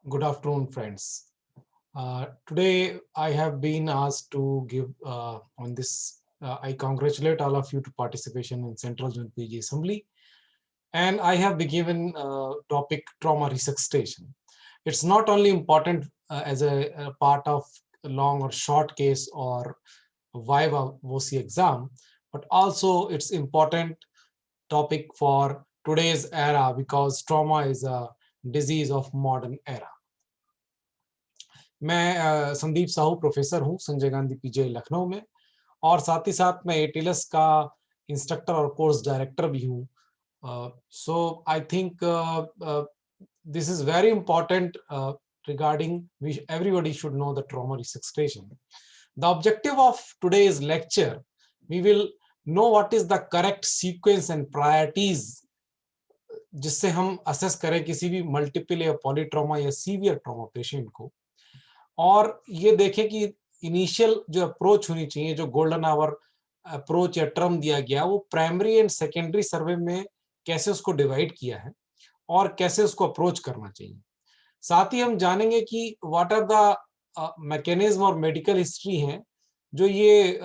Good afternoon, friends. Today, I have been asked to give on this. I congratulate all of you to participation in Central Joint PG Assembly, and I have been given topic trauma resuscitation. It's not only important as a part of a long or short case or Viva VOC exam, but also it's important topic for today's era because trauma is a disease of modern era. मैं Sandeep Sahu professor हूँ Sanjay Gandhi PGI Lucknow में और साथ ही साथ मैं एटीलस का instructor और course director भी हूँ so I think this is very important regarding everybody should know the trauma resuscitation. The objective of today's lecture, we will know what is the correct sequence and priorities जिससे हम assess करें किसी भी multiple या polytrauma या severe trauma patient को और ये देखें कि इनिशियल जो अप्रोच होनी चाहिए जो गोल्डन आवर अप्रोच या टर्म दिया गया वो प्राइमरी एंड सेकेंडरी सर्वे में कैसे उसको डिवाइड किया है और कैसे उसको अप्रोच करना चाहिए। साथ ही हम जानेंगे कि व्हाट आर द मैकेनिज्म और मेडिकल हिस्ट्री हैं जो ये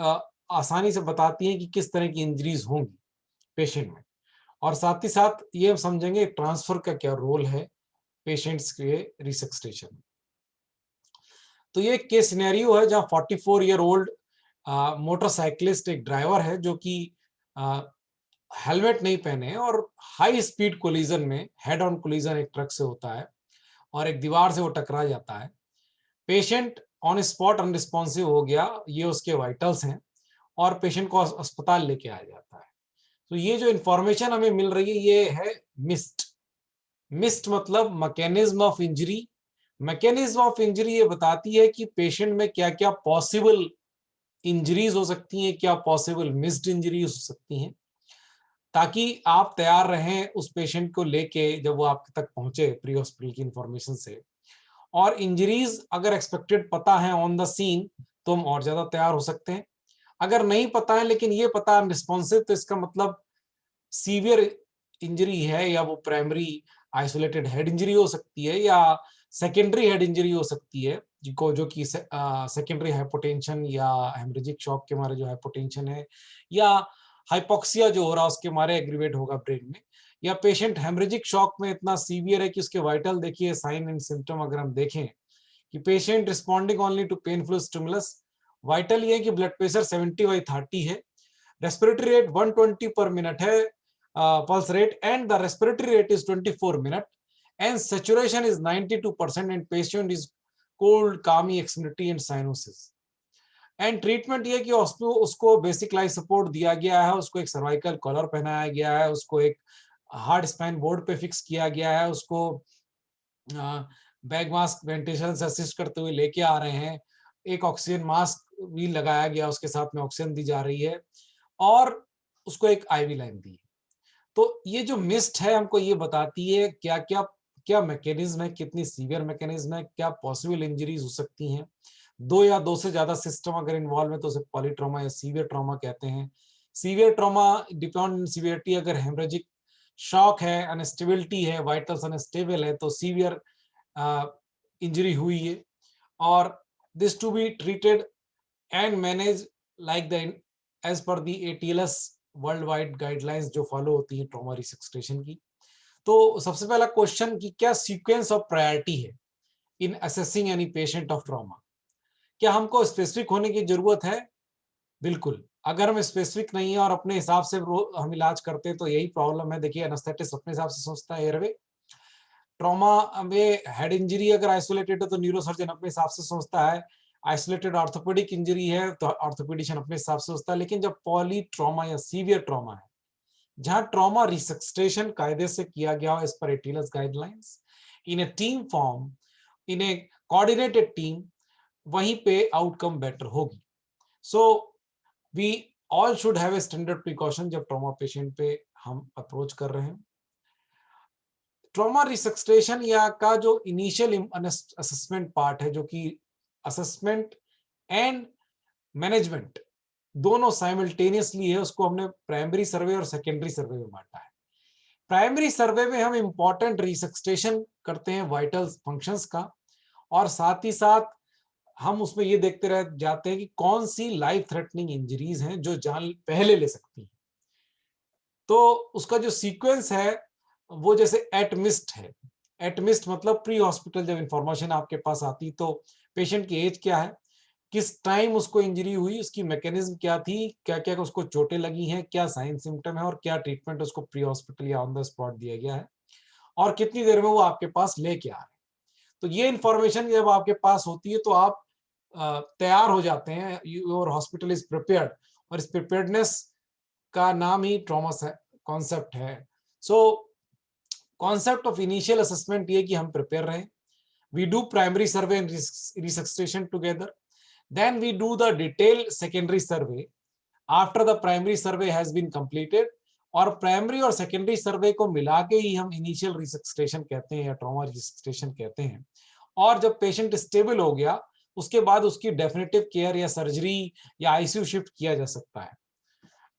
आसानी से बताती हैं कि किस तरह की इंजरीज होंगी पेशेंट में और साथ ही साथ ये हम समझेंगे ट्रांसफर का क्या रोल है पेशेंट्स के रिसक्सेशन में। तो ये एक केस सिनेरियो है जहां 44 ईयर ओल्ड मोटरसाइकिलिस्ट एक ड्राइवर है जो कि हेलमेट नहीं पहने और हाई स्पीड कोलिजन में हेड ऑन कोलिजन एक ट्रक से होता है और एक दीवार से वो टकरा जाता है। पेशेंट ऑन स्पॉट अनरिस्पॉन्सिव हो गया, ये उसके वाइटल्स हैं और पेशेंट को अस्पताल लेके आया जाता है। तो ये जो इंफॉर्मेशन हमें मिल रही है ये है मिस्ड मतलब mechanism of injury. Mechanism of injury ये बताती है कि पेशेंट में क्या क्या पॉसिबल इंजरीज हो सकती हैं, क्या पॉसिबल मिस्ड इंजरीज हो सकती हैं, ताकि आप तैयार रहें उस पेशेंट को लेके जब वो आपके तक पहुंचे प्री हॉस्पिटल की इंफॉर्मेशन से। और इंजरीज अगर एक्सपेक्टेड पता है ऑन द सीन तो हम और ज्यादा तैयार हो सकते हैं। अगर नहीं पता है लेकिन ये पता है रिस्पॉन्सिव तो इसका मतलब सीवियर इंजरी है या वो प्राइमरी आइसोलेटेड हेड इंजरी हो सकती है या सेकेंडरी हेड इंजरी हो सकती है जिनको जो कि सेकेंडरी हाइपोटेंशन या हेमरेजिक शॉक के मारे जो हाइपोटेंशन है या हाइपोक्सिया जो हो रहा है उसके मारे एग्रीवेट होगा ब्रेन में, या पेशेंट हेमरेजिक शॉक में इतना सीवियर है कि उसके वाइटल देखिए साइन एंड सिम्टम अगर हम देखें कि patient responding only to painful stimulus. Vital ये है कि ब्लड प्रेशर 70/30 है, रेस्पिरेटरी रेट 120 पर मिनट है pulse rate and the respiratory rate is 24 minute and saturation is 92% and patient is cold, calming, extremity and cyanosis. And treatment ये कि उसको basic life support दिया गया है, उसको एक सर्वाइकल कॉलर पहनाया गया है, उसको एक हार्ड स्पाइन बोर्ड पे फिक्स किया गया है, उसको बैग मास्क वेंटिलेशन से असिस्ट करते हुए लेके आ रहे हैं, एक ऑक्सीजन मास्क भी लगाया गया, उसके साथ में ऑक्सीजन दी जा रही है और उसको एक आईवी लाइन दी। तो ये जो मिस्ट है हमको ये बताती है क्या क्या क्या मैकेनिज्म है, कितनी सीवियर मैकेनिज्म है, क्या पॉसिबल इंजरीज हो सकती हैं। दो या दो से ज्यादा सिस्टम अगर इन्वॉल्व है तो उसे पॉलीट्रॉमा या सीवियर ट्रॉमा कहते हैं। Severe trauma depend on severity, अगर हेमरेजिक शॉक है, अनस्टेबिलिटी है, वाइटल्स अनस्टेबल है तो सीवियर इंजरी हुई है और this to be treated and manage like the as per the ATLS world wide guidelines जो फॉलो होती है ट्रॉमा रिसक्सेशन की। तो सबसे पहला क्वेश्चन कि क्या सीक्वेंस ऑफ प्रायोरिटी है इन assessing any patient of trauma. क्या हमको स्पेसिफिक होने की जरूरत है? बिल्कुल। अगर हम स्पेसिफिक नहीं है और अपने हिसाब से हम इलाज करते हैं तो यही प्रॉब्लम है। देखिए एनेस्थेटिस्ट अपने हिसाब से सोचता है एयरवे, ट्रॉमा में हेड इंजरी अगर आइसोलेटेड है तो न्यूरोसर्जन अपने हिसाब से सोचता है, आइसोलेटेड ऑर्थोपेडिक इंजरी है तो ऑर्थोपेडिशियन अपने हिसाब से सोचता है। लेकिन जब पॉली ट्रॉमा या सीवियर ट्रॉमा है जहां ट्रॉमा रिसक्सेशन कायदे से किया गया हो as per ATLS guidelines in a team form, in a coordinated team, वहीं पे आउटकम बेटर होगी। So we all should have a standard precaution जब ट्रॉमा पेशेंट पे हम अप्रोच कर रहे हैं। ट्रॉमा रिसक्सेशन या का जो इनिशियल असेसमेंट पार्ट है जो कि असेसमेंट एंड मैनेजमेंट दोनों साइमल्टेनियसली है, उसको हमने प्राइमरी सर्वे और सेकेंडरी सर्वे में बांटा है। प्राइमरी सर्वे में हम इंपॉर्टेंट रिसक्सटेशन करते हैं वाइटल फंक्शंस का, और साथ ही साथ हम उसमें ये देखते रह जाते हैं कि कौन सी लाइफ थ्रेटनिंग इंजरीज हैं जो जान पहले ले सकती हैं। तो उसका जो सीक्वेंस है वो जैसे एटमिस्ट है। एटमिस्ट मतलब प्री हॉस्पिटल जब इंफॉर्मेशन आपके पास आती तो पेशेंट की एज क्या है, किस टाइम उसको इंजरी हुई, उसकी मैकेनिज्म क्या थी, क्या क्या उसको चोटें लगी हैं, क्या साइन सिम्टम है और क्या ट्रीटमेंट उसको प्री हॉस्पिटल या ऑन द स्पॉट दिया गया है, और कितनी देर में वो आपके पास लेके आ रहे हैं। तो ये इंफॉर्मेशन जब आपके पास होती है तो आप तैयार हो जाते हैं, योर हॉस्पिटल इज प्रिपेयर्ड, और इस प्रिपेयर्डनेस का नाम ही ट्रॉमा कॉन्सेप्ट है। So concept of initial assessment ये कि हम प्रिपेयर रहें, we do primary survey and resuscitation together, then we do the detailed secondary survey after the primary survey has been completed, और प्राइमरी और secondary सर्वे को मिला के ही हम इनिशियल रिसक्सटेशन कहते हैं या ट्रॉमा रिसक्सटेशन कहते हैं। और जब पेशेंट स्टेबल हो गया उसके बाद उसकी डेफिनेटिव केयर या सर्जरी या आईसीयू शिफ्ट किया जा सकता है।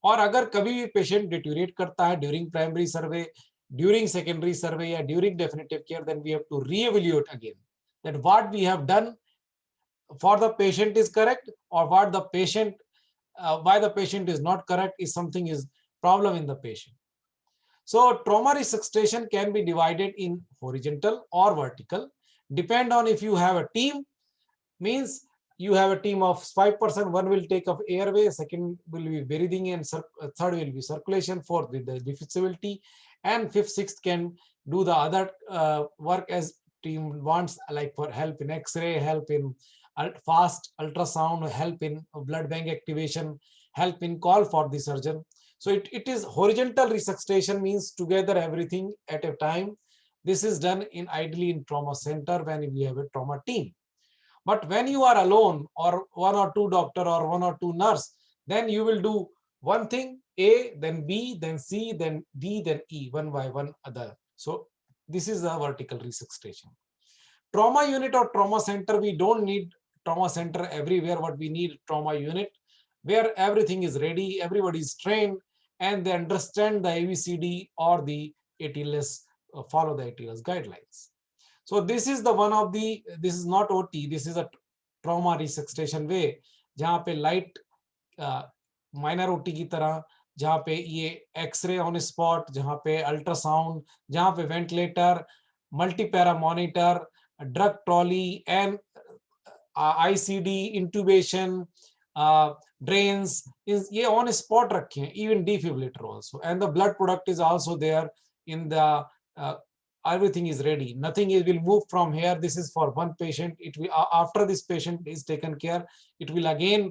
और अगर कभी भी पेशेंट डिटोरिएट करता है during primary survey, during secondary survey या during definitive care, then we have to reevaluate again that what we have done for the patient is correct, or what the patient why the patient is not correct is something is problem in the patient. So trauma resuscitation can be divided in horizontal or vertical, depend on if you have a team, means you have a team of 5 person, one will take of airway, second will be breathing, and third will be circulation, fourth with the disability, and fifth sixth can do the other work as team wants, like for help in x-ray, help in fast ultrasound, help in blood bank activation, help in call for the surgeon. So it is horizontal resuscitation, means together everything at a time. This is done in ideally in trauma center when we have a trauma team. But when you are alone, or one or two doctor or one or two nurse, then you will do one thing A, then B, then C, then D, then E, one by one other. So this is the vertical resuscitation. Trauma unit or trauma center, we don't need trauma center everywhere. What we need trauma unit where everything is ready, everybody is trained, and they understand the ABCD or the ATLS, follow the ATLS guidelines. So this is the one of the, this is not OT, this is a trauma resuscitation way, जहाँ पे light minor OT की तरह, जहाँ पे ये x ray on spot, जहाँ पे ultrasound, जहाँ पे ventilator, multipara monitor, drug trolley and ICD, intubation, drains, ये ऑन स्पॉट रखे हैं, even defibrillator also, and the blood product is also there in the everything is ready, nothing will move from here. This is for one patient, it will after this patient is taken care, it will again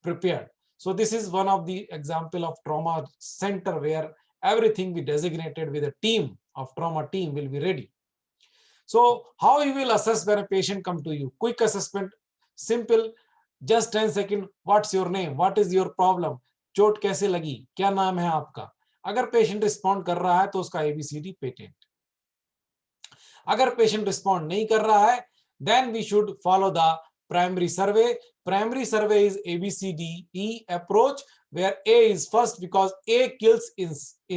prepared. So this is one of the example of trauma center where everything be designated with a team of trauma team will be ready. So how you will assess when a patient come to you? Quick assessment, simple, just 10 seconds. What's your name, what is your problem, चोट कैसे लगी, क्या नाम है आपका? अगर patient respond कर रहा है तो उसका एबीसीडी पेटेंट। अगर पेशेंट रिस्पॉन्ड नहीं कर रहा है, then we should follow the primary survey. Primary survey is ABCDE approach, where A is first because A kills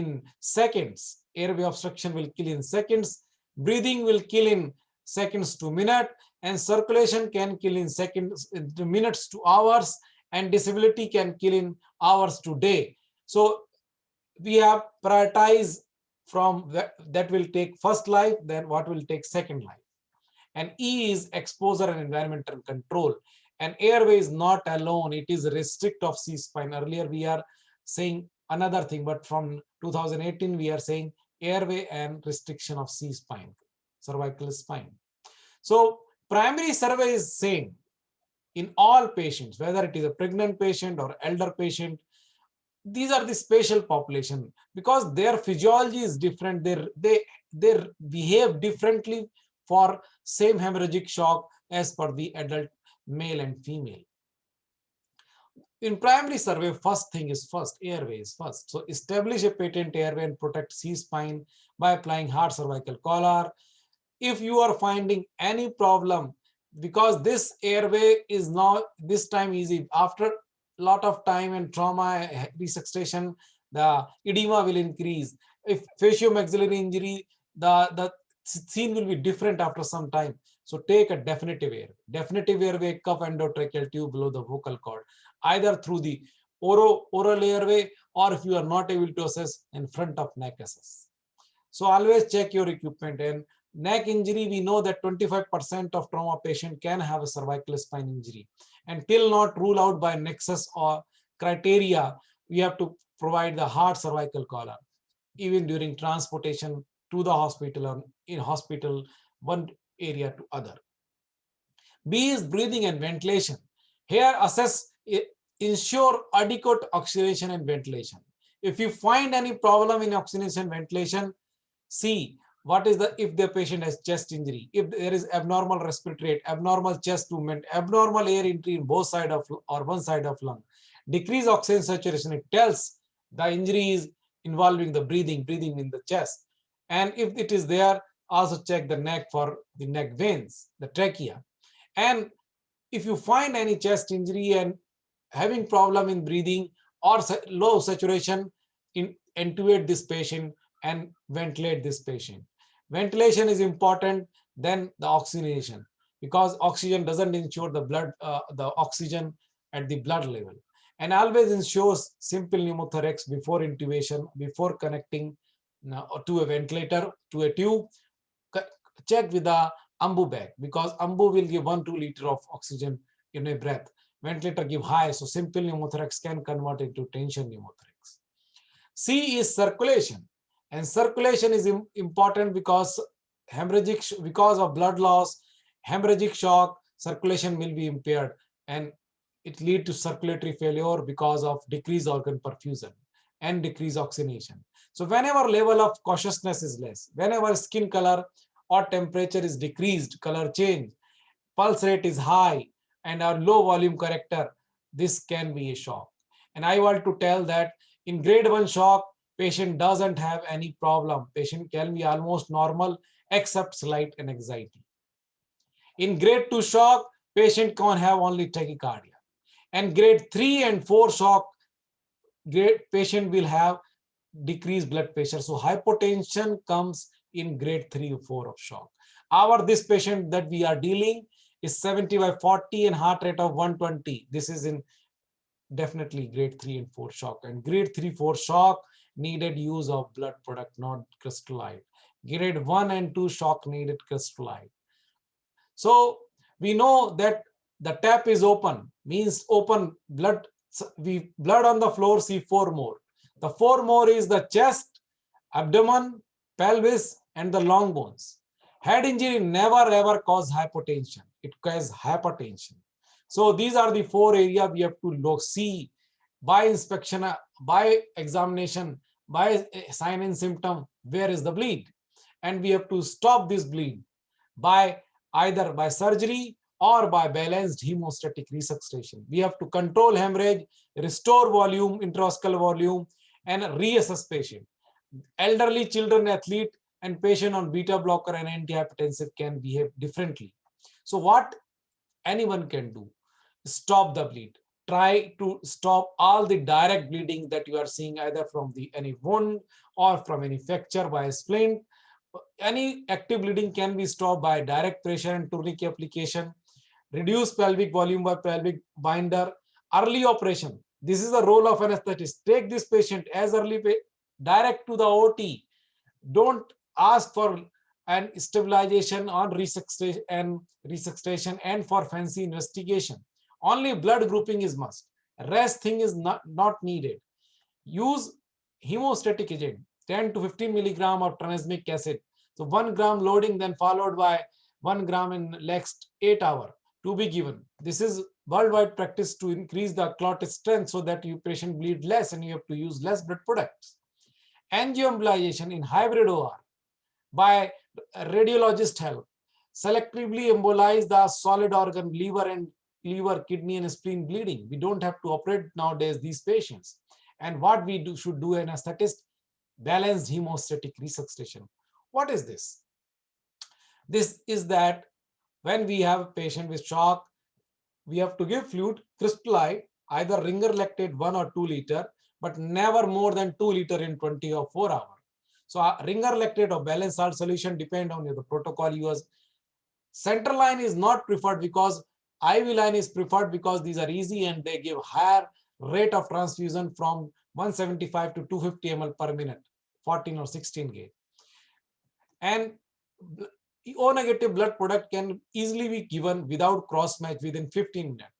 in seconds. Airway obstruction will kill in seconds, breathing will kill in seconds to minute, and circulation can kill in seconds, minutes to hours, and disability can kill in hours to day. So we have prioritized from that will take first life, then what will take second life. And E is exposure and environmental control. And airway is not alone, it is restrict of C-spine. Earlier we are saying another thing, but from 2018 we are saying airway and restriction of C-spine, cervical spine. So primary survey is same in all patients, whether it is a pregnant patient or elder patient. These are the special population because their physiology is different, they behave differently for same hemorrhagic shock as per the adult male and female. In primary survey, first thing is first, airway is first. So establish a patent airway and protect C-spine by applying hard cervical collar. If you are finding any problem, because this airway is not this time easy, after lot of time and trauma resuscitation, the edema will increase, If facial-maxillary injury, the scene will be different after some time. So take a definitive airway. Definitive airway, cuff endotracheal tube below the vocal cord, either through the oral airway, or if you are not able to assess, in front of neck assess. So always check your equipment. And neck injury, we know that 25% of trauma patient can have a cervical spine injury. And till not rule out by nexus or criteria, we have to provide the hard cervical collar, even during transportation to the hospital or in hospital, one area to other. B is breathing and ventilation. Here assess, ensure adequate oxygenation and ventilation. If you find any problem in oxygenation and ventilation, see what is the, if the patient has chest injury, if there is abnormal respiratory rate, abnormal chest movement, abnormal air entry in both side of or one side of lung, decrease oxygen saturation, it tells the injury is involving the breathing in the chest. And if it is there, also check the neck for the neck veins, the trachea. And if you find any chest injury and having problem in breathing or low saturation, intubate this patient and ventilate this patient. Ventilation is important than the oxygenation, because oxygen doesn't ensure the blood, the oxygen at the blood level. And always ensures simple pneumothorax before intubation, before connecting to a ventilator, to a tube. Check with the AMBU bag, because AMBU will give 1-2 liter of oxygen in a breath. Ventilator give high, so simple pneumothorax can convert into tension pneumothorax. C is circulation, and circulation is important because hemorrhagic, because of blood loss, hemorrhagic shock, circulation will be impaired, and it lead to circulatory failure because of decreased organ perfusion and decreased oxygenation. So whenever level of cautiousness is less, whenever skin color or temperature is decreased, color change, pulse rate is high, and our low volume character, this can be a shock. And I want to tell that in grade 1 shock, patient doesn't have any problem. Patient can be almost normal except slight anxiety. In grade 2 shock, patient can have only tachycardia. And grade 3 and 4 shock, patient will have decreased blood pressure. So hypotension comes in grade 3 or 4 of shock. This patient that we are dealing is 70/40 and heart rate of 120. This is in definitely grade 3 and 4 shock. And grade 3-4 shock needed use of blood product, not crystallite. Grade 1 and 2 shock needed crystallite. So we know that the tap is open, means open blood. Blood on the floor, see 4 more. The 4 more is the chest, abdomen, pelvis, and the long bones. Head injury never ever cause hypotension. It causes hypertension. So these are the 4 areas we have to look, see by inspection, by examination, by sign and symptom, where is the bleed. And we have to stop this bleed by either by surgery or by balanced hemostatic resuscitation. We have to control hemorrhage, restore volume, intravascular volume, and reassess patient. Elderly, children, athlete, and patient on beta blocker and antihypertensive can behave differently. So what anyone can do, stop the bleed. Try to stop all the direct bleeding that you are seeing, either from any wound or from any fracture by a splint. Any active bleeding can be stopped by direct pressure and tourniquet application. Reduce pelvic volume by pelvic binder. Early operation. This is the role of anesthetist. Take this patient as early, direct to the OT. Don't ask for an stabilization on resuscitation and for fancy investigation. Only blood grouping is must. Rest thing is not needed. Use hemostatic agent, 10 to 15 milligram of tranexamic acid. So 1 gram loading, then followed by 1 gram in next 8 hours to be given. This is worldwide practice to increase the clot strength so that your patient bleed less and you have to use less blood products. Angioembolization in hybrid OR by radiologist help. Selectively embolize the solid organ, liver, kidney, and spleen bleeding. We don't have to operate nowadays these patients. And what we should do anesthetist, balanced hemostatic resuscitation. What is this? This is that when we have a patient with shock, we have to give fluid, crystallite, either ringer lactate 1 or 2 liter, but never more than 2 liter in 24 hours. So ringer lactate or balanced salt solution depend on the protocol used. Center line is not preferred because IV line is preferred because these are easy and they give higher rate of transfusion from 175 to 250 ml per minute, 14 or 16 gauge. And O negative blood product can easily be given without cross match within 15 minutes.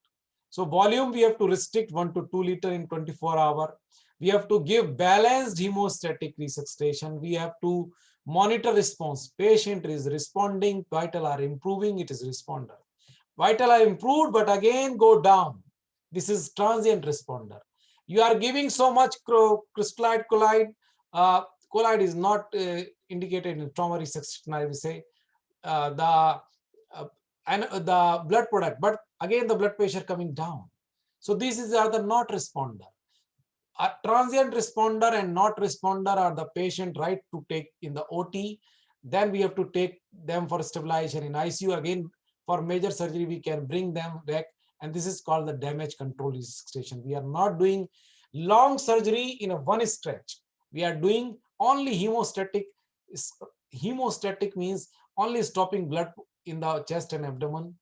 So volume we have to restrict 1 to 2 liter in 24 hours. We have to give balanced hemostatic resuscitation. We have to monitor response. Patient is responding, vital are improving, it is responder. Vital are improved, but again go down. This is transient responder. You are giving so much crystallite colloid. Colloid is not indicated in trauma resuscitation, I will say. The blood product, but again the blood pressure coming down. So these are the not responder. A transient responder and not responder are the patient right to take in the OT. Then we have to take them for stabilization in ICU. Again, for major surgery, we can bring them back. And this is called the damage control resuscitation. We are not doing long surgery in a one stretch. We are doing only hemostatic. Hemostatic means only stopping blood in the chest and abdomen,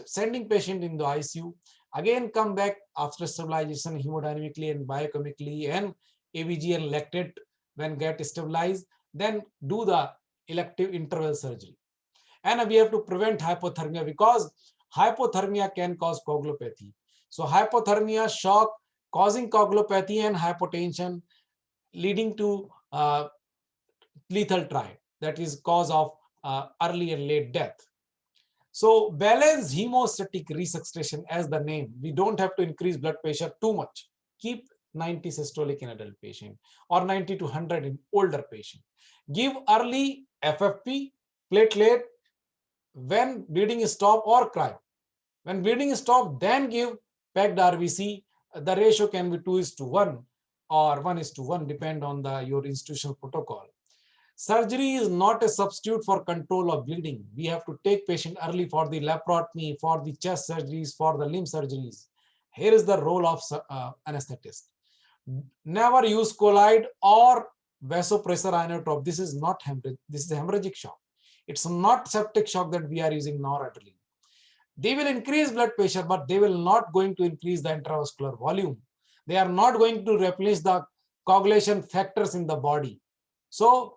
sending patient in the ICU, again come back after stabilization hemodynamically and biochemically and ABG and lactate when get stabilized, then do the elective interval surgery. And we have to prevent hypothermia because hypothermia can cause coagulopathy. So hypothermia, shock, causing coagulopathy and hypotension, leading to lethal triad, that is cause of early and late death. So balanced hemostatic resuscitation as the name. We don't have to increase blood pressure too much. Keep 90 systolic in adult patient or 90 to 100 in older patient. Give early FFP, platelet when bleeding is stop or cryo. When bleeding is stop, then give packed RBC. The ratio can be 2:1 or 1:1, depend on your institutional protocol. Surgery is not a substitute for control of bleeding. We have to take patient early for the laparotomy, for the chest surgeries, for the limb surgeries. Here is the role of anesthetist. Never use colloid or vasopressor inotrope. This is not hemorrhage. This is hemorrhagic shock. It's not septic shock that we are using noradrenaline. They will increase blood pressure, but they will not going to increase the intravascular volume. They are not going to replace the coagulation factors in the body. So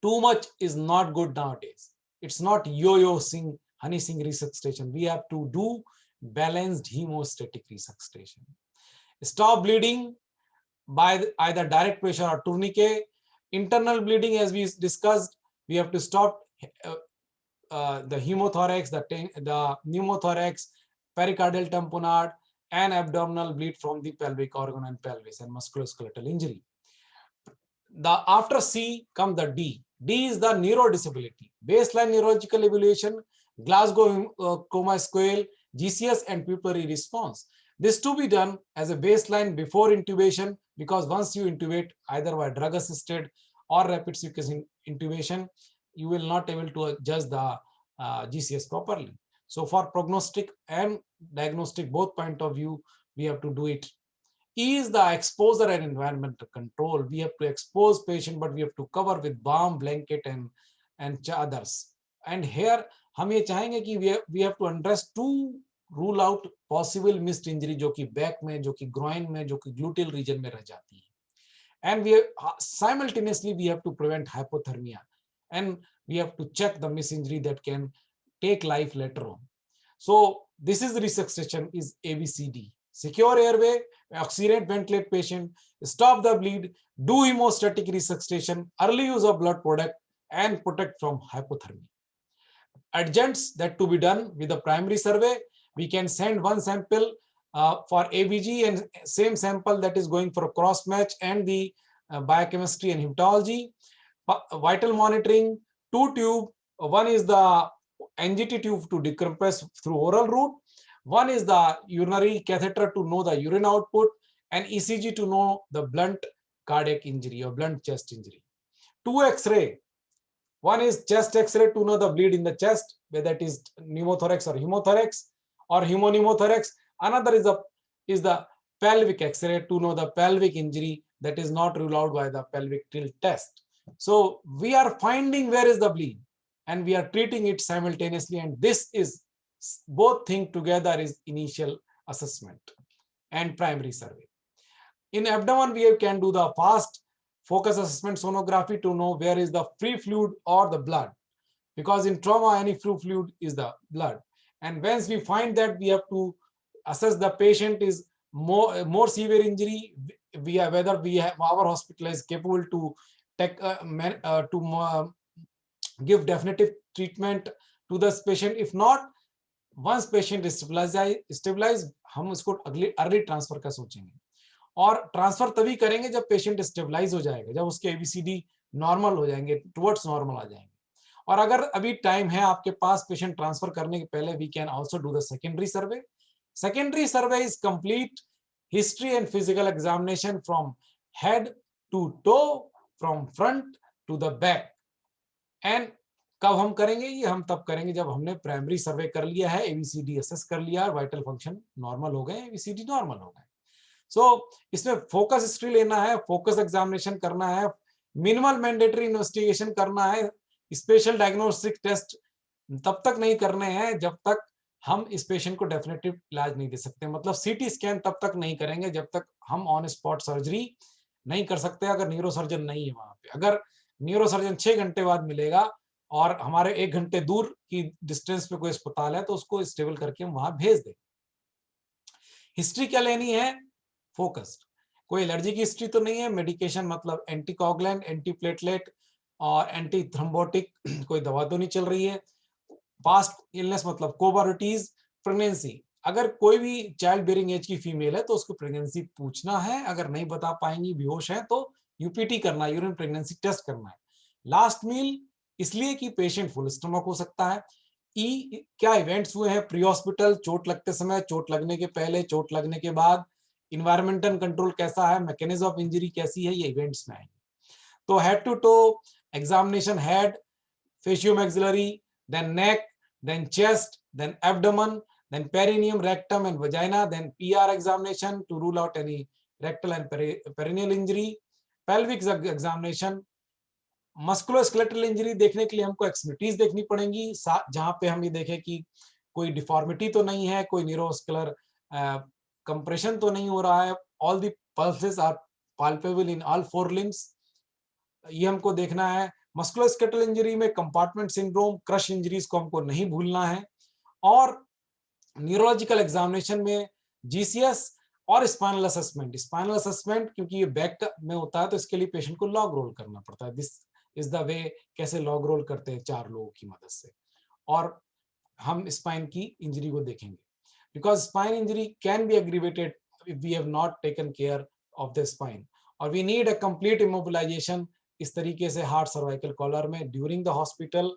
too much is not good nowadays. It's not yo-yo sing, honey sing resuscitation. We have to do balanced hemostatic resuscitation. Stop bleeding by either direct pressure or tourniquet. Internal bleeding, as we discussed, we have to stop the hemothorax, the pneumothorax, pericardial tamponade, and abdominal bleed from the pelvic organ and pelvis and musculoskeletal injury. After C comes the D. D is the neurodisability. Baseline neurological evaluation, Glasgow Coma Scale, GCS, and pupillary response. This to be done as a baseline before intubation, because once you intubate either by drug assisted or rapid succussion intubation, you will not able to judge the GCS properly. So for prognostic and diagnostic both point of view, we have to do it. E is the exposure and environmental control. We have to expose patient, but we have to cover with balm, blanket, and others. And here, हम ये चाहेंगे कि we have to address to rule out possible missed injury जो कि back में, जो कि groin में, जो कि gluteal region में रह जाती है. And we simultaneously we have to prevent hypothermia, and we have to check the missed injury that can take life later on. So this is resuscitation is ABCD. Secure airway, oxygenate ventilate patient, stop the bleed, do hemostatic resuscitation, early use of blood product, and protect from hypothermia. Adjuncts that to be done with the primary survey, we can send one sample for ABG and same sample that is going for a cross match and the biochemistry and hematology. Vital monitoring, 2 tube, one is the NGT tube to decompress through oral route, one is the urinary catheter to know the urine output, and ECG to know the blunt cardiac injury or blunt chest injury. 2 X-ray, one is chest X-ray to know the bleed in the chest, whether it is pneumothorax or hemothorax or pneumothorax. Another is the pelvic X-ray to know the pelvic injury that is not ruled out by the pelvic tilt test. So we are finding where is the bleed and we are treating it simultaneously, and this is both thing together is initial assessment and primary survey. In abdomen, we can do the fast focus assessment sonography to know where is the free fluid or the blood, because in trauma any free fluid is the blood, and once we find that, we have to assess the patient is more severe injury, we are whether we have our hospital is capable to take give definitive treatment to this patient. If not, once patient is stabilized हम उसको अगली early transfer का सोचेंगे, और transfer तभी करेंगे जब patient stabilise हो जाएगा, जब उसके एबीसीडी नॉर्मल हो जाएंगे, टुवर्ड्स नॉर्मल आ जाएंगे। और अगर अभी टाइम है आपके पास पेशेंट ट्रांसफर करने के पहले, we can also do the secondary survey. Secondary survey is complete history and physical examination from head to toe, from front to the back. And कब हम करेंगे ये? हम तब करेंगे जब हमने प्राइमरी सर्वे कर लिया है, एबीसीडी असेस कर लिया, वाइटल फंक्शन नॉर्मल हो गए, एबीसीडी नॉर्मल हो गए। सो इसमें फोकस हिस्ट्री लेना है, फोकस एग्जामिनेशन करना है, मिनिमल मैंडेटरी इन्वेस्टिगेशन करना है, स्पेशल डायग्नोस्टिक टेस्ट तब तक नहीं करने हैं जब तक हम इस पेशेंट को डेफिनेटिव इलाज नहीं दे सकते। मतलब सीटी स्कैन तब तक नहीं करेंगे जब तक हम ऑन स्पॉट सर्जरी नहीं कर सकते, अगर न्यूरोसर्जन नहीं है वहां पे। अगर न्यूरोसर्जन 6 घंटे बाद मिलेगा और हमारे 1 घंटे दूर की डिस्टेंस पे कोई अस्पताल है, तो उसको स्टेबल करके हम वहां भेज दें। हिस्ट्री क्या लेनी है? फोकस्ड। कोई एलर्जी की हिस्ट्री तो नहीं है, मेडिकेशन मतलब एंटीकोगुलेंट, एंटीप्लेटलेट और एंटी थ्रोम्बोटिक कोई दवा तो नहीं चल रही है। पास्ट इलनेस मतलब कोमोर्बिडिटीज, प्रेगनेंसी, अगर कोई भी चाइल्ड बेयरिंग एज की फीमेल है तो उसको प्रेगनेंसी पूछना है, अगर नहीं बता पाएंगी, बेहोश है, तो यूपीटी करना है, यूरिन प्रेगनेंसी टेस्ट करना है। लास्ट मील इसलिए कि पेशेंट फुल स्टमक हो सकता है। ई क्या इवेंट्स हुए हैं प्री हॉस्पिटल, चोट लगते समय, चोट लगने के पहले, चोट लगने के बाद, इन्वायरमेंटल कंट्रोल कैसा है, मैकेनिज्म ऑफ इंजरी कैसी है, ये इवेंट्स में आएंगे। तो head to toe examination, head, faciomaxillary, then neck, then chest, then abdomen, then perineum, rectum and vagina, then PR examination to rule out any rectal and perineal injury, pelvic examination, musculoskeletal injury देखने के लिए हमको extremities देखनी पड़ेंगी, जहां पे हम ये देखें कि कोई डिफॉर्मिटी तो नहीं है, कोई न्यूरोमस्कुलर कंप्रेशन तो नहीं हो रहा है, all the pulses are palpable in all 4 limbs, ये हमको देखना है। मस्कुलोस्केलेटल इंजरी में कंपार्टमेंट सिंड्रोम, क्रश इंजरीज को हमको नहीं भूलना है। और न्यूरोलॉजिकल एग्जामिनेशन में जीसीएस और स्पाइनल असेसमेंट। स्पाइनल असेसमेंट क्योंकि ये बैक में होता है तो इसके लिए पेशेंट को लॉग रोल करना पड़ता है। दिस इज द वे कैसे लॉग रोल करते हैं 4 लोगों की मदद से। और हम स्पाइन की इंजरी को देखेंगे, because spine injury can be aggravated if we have not taken care of the spine, और we need a complete immobilisation इस तरीके से हार्ट सर्वाइकल कॉलर में ड्यूरिंग द हॉस्पिटल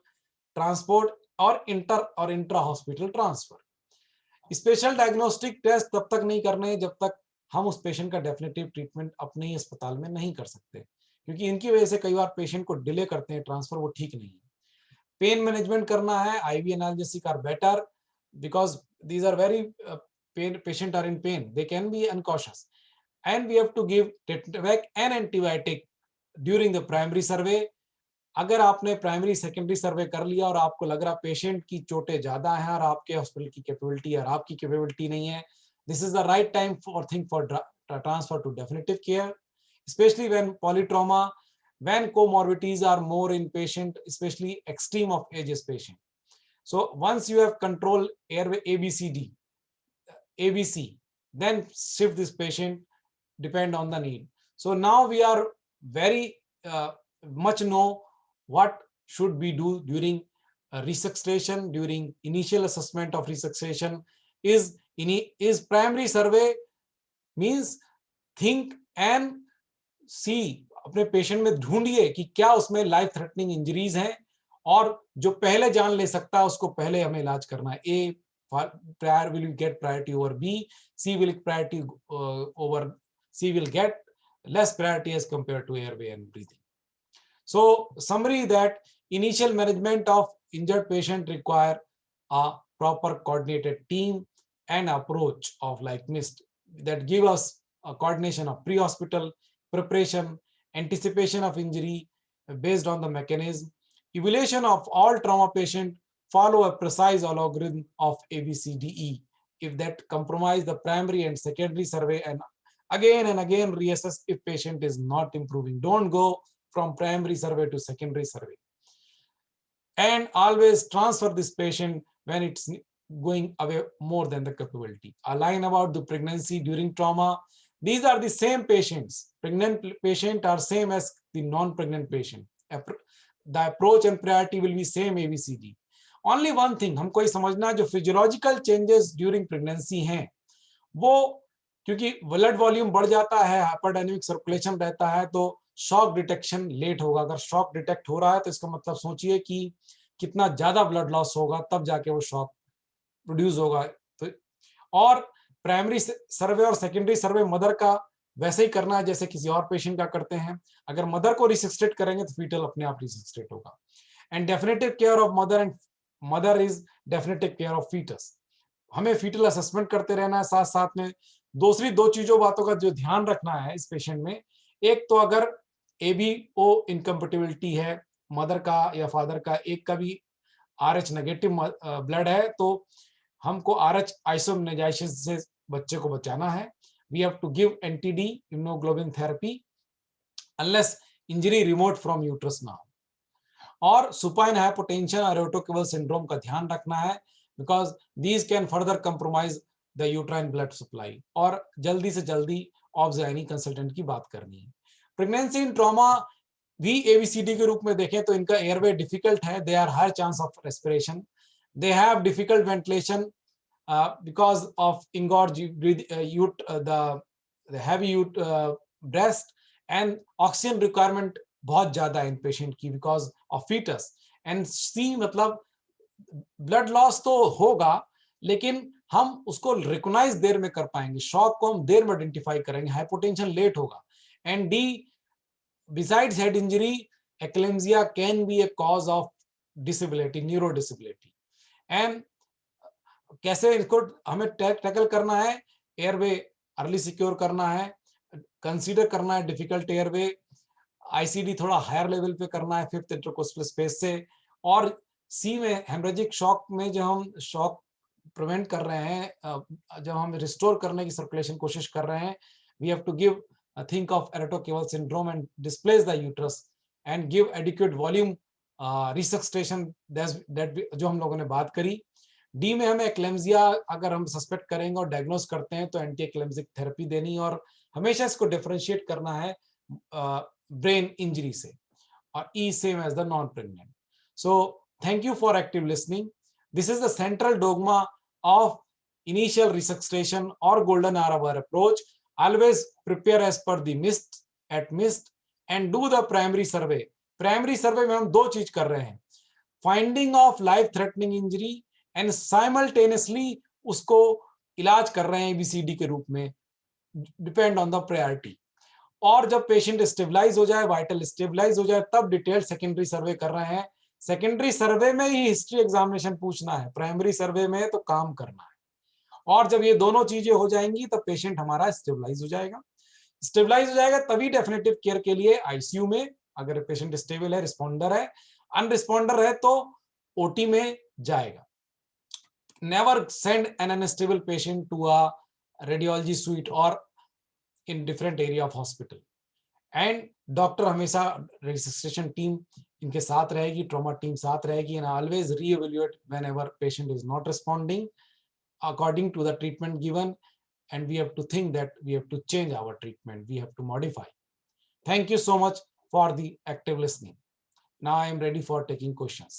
ट्रांसपोर्ट और intra hospital transfer. Special diagnostic test तब तक नहीं करने जब तक हम उस पेशेंट का डेफिनेटिव ट्रीटमेंट अपने ही अस्पताल में नहीं कर सकते, क्योंकि इनकी वजह से कई बार पेशेंट को डिले करते हैं ट्रांसफर, वो ठीक नहीं है। पेन मैनेजमेंट करना है, IV analgesic are better because these are very patient are in pain, they can be unconscious, and we have to give tetravac and antibiotic during the primary survey. अगर आपने primary secondary सर्वे कर लिया और आपको लग रहा पेशेंट की चोटें ज्यादा हैं और आपके हॉस्पिटल की कैपेबिलिटी और आपकी कैपेबिलिटी नहीं है, this is the right time for think for transfer to definitive care, specially when polytrauma, when comorbidities are more in patient, especially extreme of ages patient. So once you have control airway ABC, then shift this patient depend on the need. So now we are very much know what should we do during resuscitation, during initial assessment of resuscitation. Is primary survey means think and see, अपने patient में ढूंढिए कि क्या उसमें life threatening injuries हैं, और जो पहले जान ले सकता है उसको पहले हमें इलाज करना है। A prior will get priority over B, C will priority over, C will get less priority as compared to airway and breathing. So summary that initial management of injured patient require a proper coordinated team and approach of like MIST that give us a coordination of pre-hospital preparation, anticipation of injury, based on the mechanism. Evaluation of all trauma patients follow a precise algorithm of ABCDE. If that compromise the primary and secondary survey and again reassess if patient is not improving. Don't go from primary survey to secondary survey. And always transfer this patient when it's going away more than the capability. A line about the pregnancy during trauma. These are the same patients. Pregnant patient are same as the non-pregnant patient. The approach and priority will be same ABCD. Only one thing हमको ये समझना, जो physiological changes during pregnancy हैं, वो क्योंकि blood volume बढ़ जाता है, हाइपरडायनेमिक सर्कुलेशन रहता है, तो शॉक डिटेक्शन लेट होगा. अगर शॉक डिटेक्ट हो रहा है तो इसका मतलब सोचिए कि कितना ज्यादा ब्लड लॉस होगा, तब जाके वो शॉक प्रोड्यूस होगा. तो और प्राइमरी सर्वे और सेकेंडरी सर्वे मदर का वैसे ही करना है जैसे किसी और पेशेंट का करते हैं. अगर मदर को रिससिस्टेट करेंगे तो फीटल अपने आप रिससिस्टेट होगा. And definitive care of mother and mother is definitive care of foetus. हमें फीटल असेसमेंट करते रहना है साथ साथ में. दूसरी दो चीजों बातों का जो ध्यान रखना है इस पेशेंट में, एक तो अगर एबीओ इनकम्पेटिबिलिटी है मदर का या फादर का, एक का भी RH नेगेटिव ब्लड है, तो हमको RH आइसोमनेजाइसिस से बच्चे को बचाना है. We have to give NTD immunoglobulin therapy unless injury remote from uterus ना हो. और सुपाइन हाइपोटेंशन और एरोटोकेबल सिंड्रोम का ध्यान रखना है, because these can further compromise the uterine blood supply. और जल्दी से जल्दी ऑब्स-गाइनी कंसल्टेंट की बात करनी है. प्रेगनेंसी इन ट्रॉमा भी ABCD के रूप में देखें तो इनका एयरवे डिफिकल्ट है. They are high chance of respiration. They have difficult ventilation because of engorged the heavy breast, and oxygen requirement बहुत ज्यादा है इन पेशेंट की because of fetus. and C मतलब ब्लड लॉस तो होगा, लेकिन हम उसको रिकॉग्नाइज देर में कर पाएंगे, शॉक को हम देर में आइडेंटिफाई करेंगे, हाइपोटेंशन लेट होगा. And D, besides head injury, eclampsia can be a cause of disability, neuro disability. and कैसे इसको हमें टैकल करना है? एयरवे अर्ली सिक्योर करना है, कंसीडर करना है डिफिकल्ट एयरवे, आईसीडी थोड़ा हायर लेवल पे करना है फिफ्थ इंटरकोस्टल स्पेस से. और सी में हेमरेजिक शॉक में जो हम शॉक प्रिवेंट कर रहे हैं, जब हम रिस्टोर करने की सर्कुलेशन कोशिश कर रहे हैं, we have to give think of erotocaval syndrome and displace the uterus and give adequate volume resuscitation that जो हम लोगों ने बात करी. डी में हमें एक्लेम्सिया अगर हम सस्पेक्ट करेंगे और डायग्नोस करते हैं तो एंटी एक्लेम्सिक थेरेपी देनी, और हमेशा इसको डिफरेंशिएट करना है ब्रेन इंजरी से. और E same as the non pregnant. So thank you for active listening. This is the central dogma of initial resuscitation और golden hour approach. Always prepare as per the MIST and do the primary survey. Primary survey में हम दो चीज कर रहे हैं, finding of life threatening injury and simultaneously उसको इलाज कर रहे हैं ABCD के रूप में, डिपेंड ऑन द प्रायोरिटी. और जब पेशेंट स्टेबलाइज हो जाए, वाइटल स्टेबलाइज हो जाए, तब डिटेल सेकेंडरी सर्वे कर रहे हैं. सेकेंडरी सर्वे में ही हिस्ट्री एग्जामिनेशन पूछना है, प्राइमरी सर्वे में तो काम करना है. और जब ये दोनों चीजें हो जाएंगी तो पेशेंट हमारा स्टेबलाइज हो जाएगा. स्टेबलाइज हो जाएगा तभी डेफिनेटिव केयर के लिए आईसीयू में, अगर पेशेंट स्टेबल है, रिस्पॉन्डर है. अनरिस्पॉन्डर है तो ओटी में जाएगा. Never send an unstable patient to a radiology suite और in different area of hospital. And doctor हमेशा रेजिस्ट्रेशन टीम इनके साथ रहेगी, ट्रॉमा टीम साथ रहेगी. And always reevaluate whenever patient is not responding according to the treatment given, and we have to think that we have to change our treatment, we have to modify. Thank you so much for the active listening. Now I am ready for taking questions.